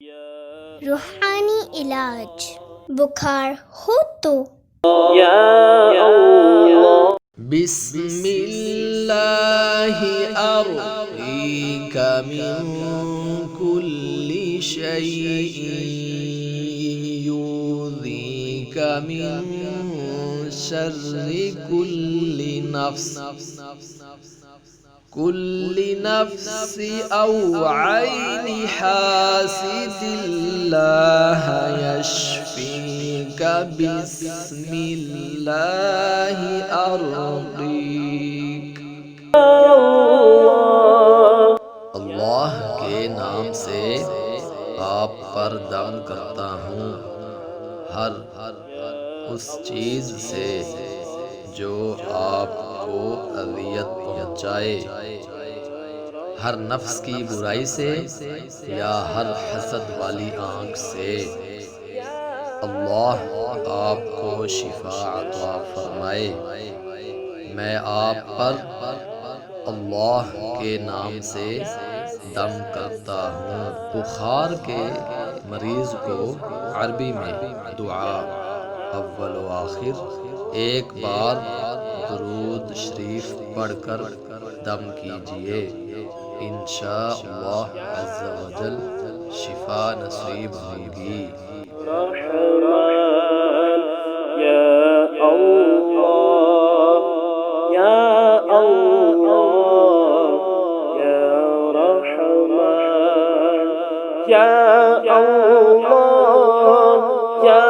रूहानी इलाज बुखार हो तो बिस्मिल्लाहि अर्क़ीका मिन कुल्ली शैइन युज़ीका मिन शर्रि कुल्ली नफ्सि औ ऐनि हासिदिल्लाह यशफीका बिस्मिल्लाहि अर्क़ीक। अल्लाह के नाम से आप पर दम करता हूँ, हर उस चीज़ से जो आपको अज़ियत पहुँचाए, हर नफ्स की बुराई से या हर हसद वाली आँख से। अल्लाह आपको शिफा अता फरमाए। मैं आप पर अल्लाह के नाम से दम करता हूँ। बुखार के मरीज़ को अरबी में दुआ अव्वल व आखिर एक बार दुरूद शरीफ पढ़कर दम कीजिए। इंशाअल्लाह अज़्ज़ा वजल शिफा नसीब होगी। रहमान या अल्लाह या अल्लाह या रहमान या अल्लाह या